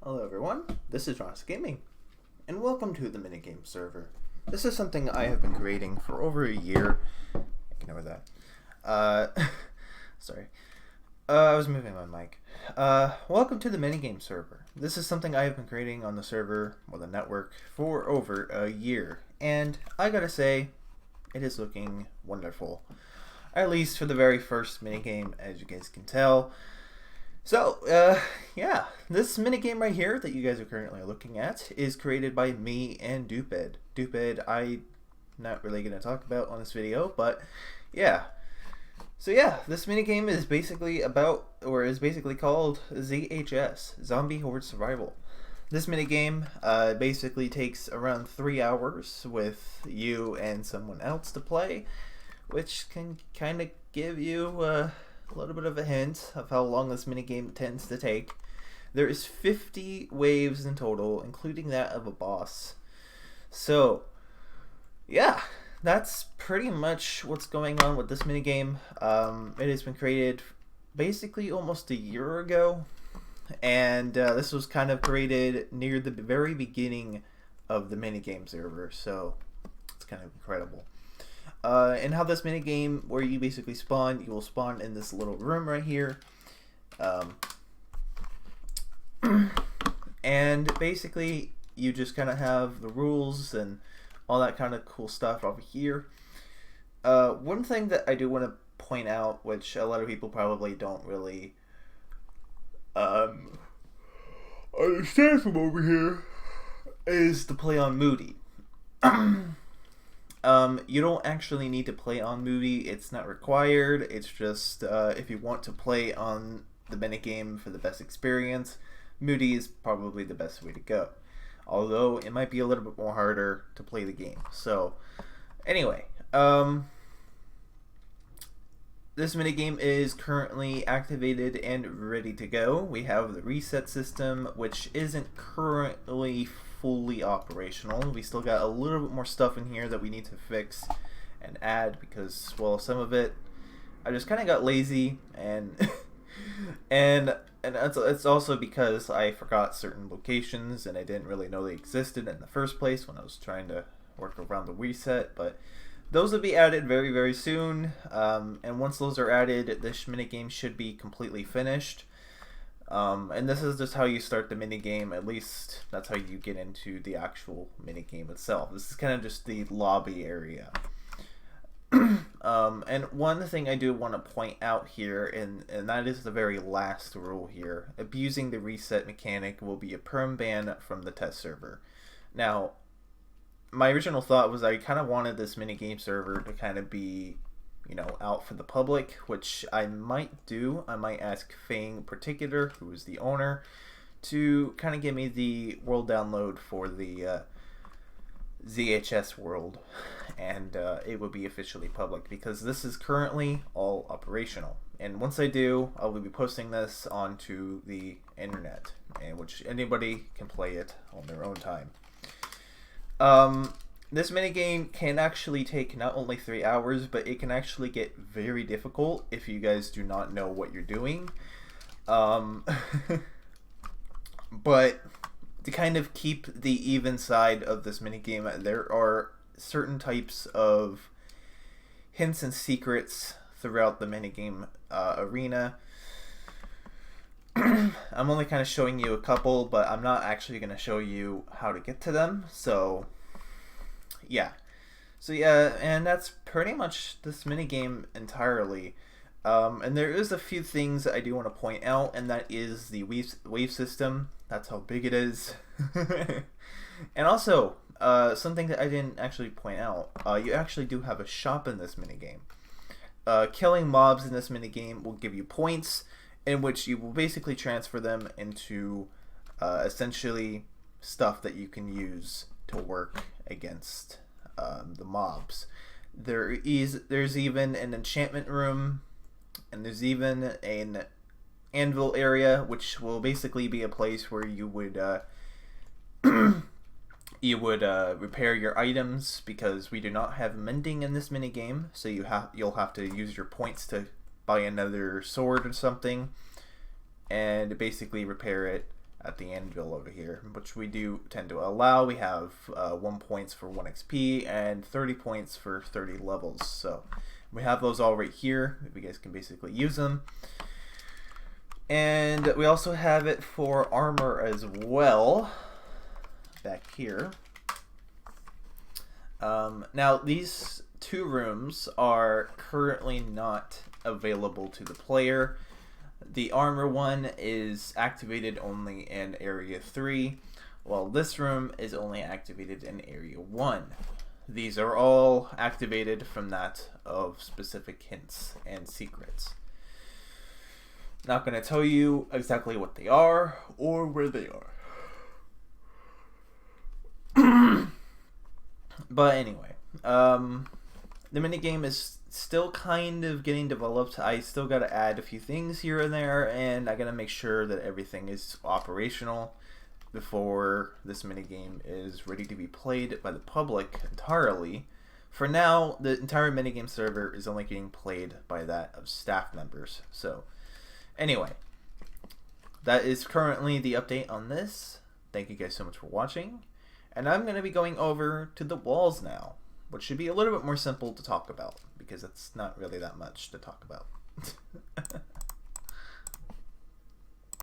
Hello everyone, this is Ross Gaming, and welcome to the Minigame server. This is something I have been creating for over a year. Ignore that. Sorry. I was moving my mic. Welcome to the Minigame server. This is something I have been creating on the server, or the network, for over a year. And I gotta say, it is looking wonderful. At least for the very first minigame, as you guys can tell. So, yeah, this minigame right here that you guys are currently looking at is created by me and Duped. Duped, I'm not really going to talk about on this video, but yeah. So yeah, this minigame is basically is basically called ZHS, Zombie Horde Survival. This minigame basically takes around 3 hours with you and someone else to play, which can kind of give you a little bit of a hint of how long this minigame tends to take. There is 50 waves in total, including that of a boss. So, yeah, that's pretty much what's going on with this minigame. It has been created basically almost a year ago, and this was kind of created near the very beginning of the minigame server, so it's kind of incredible. And how this minigame, where you basically spawn, you will spawn in this little room right here. And basically, you just kind of have the rules and all that kind of cool stuff over here. One thing that I do want to point out, which a lot of people probably don't really understand from over here, is to play on Moody. You don't actually need to play on Moody. It's not required. It's just if you want to play on the minigame for the best experience, Moody is probably the best way to go. Although it might be a little bit more harder to play the game. So anyway, this minigame is currently activated and ready to go. We have the reset system, which isn't currently fully operational. We still got a little bit more stuff in here that we need to fix and add because, well, some of it I just kind of got lazy and and it's also because I forgot certain locations and I didn't really know they existed in the first place when I was trying to work around the reset. But those will be added very, very soon, and once those are added, this minigame should be completely finished. And this is just how you start the minigame. At least that's how you get into the actual minigame itself. This is kind of just the lobby area. And one thing I do want to point out here, and that is the very last rule here. Abusing the reset mechanic will be a perm ban from the test server. Now, my original thought was I kind of wanted this minigame server to kind of be, you know, out for the public, which I might do. I might ask Fang in particular, who is the owner, to kind of give me the world download for the ZHS world, and it would be officially public because this is currently all operational. And once I do, I will be posting this onto the internet, in which anybody can play it on their own time. This minigame can actually take not only 3 hours, but it can actually get very difficult if you guys do not know what you're doing. But to kind of keep the even side of this minigame, there are certain types of hints and secrets throughout the minigame arena. I'm only kind of showing you a couple, but I'm not actually going to show you how to get to them. So yeah, and that's pretty much this minigame entirely. And there is a few things that I do want to point out, and that is the wave system. That's how big it is. And also, something that I didn't actually point out, you actually do have a shop in this minigame. Killing mobs in this minigame will give you points, in which you will basically transfer them into essentially stuff that you can use to work against the mobs. There's even an enchantment room, and there's even an anvil area, which will basically be a place where you would repair your items, because we do not have mending in this minigame, so you'll have to use your points to buy another sword or something and basically repair it at the anvil over here, which we do tend to allow. We have 1 points for 1 XP and 30 points for 30 levels. So we have those all right here. You guys can basically use them. And we also have it for armor as well, back here. Now these 2 rooms are currently not available to the player. The armor one is activated only in area 3, while this room is only activated in area 1. These are all activated from that of specific hints and secrets. Not going to tell you exactly what they are or where they are. But anyway, the minigame is still kind of getting developed. I still got to add a few things here and there, and I got to make sure that everything is operational before this minigame is ready to be played by the public entirely. For now, the entire minigame server is only getting played by that of staff members. So anyway, that is currently the update on this. Thank you guys so much for watching. And I'm going to be going over to the walls now, which should be a little bit more simple to talk about, because it's not really that much to talk about.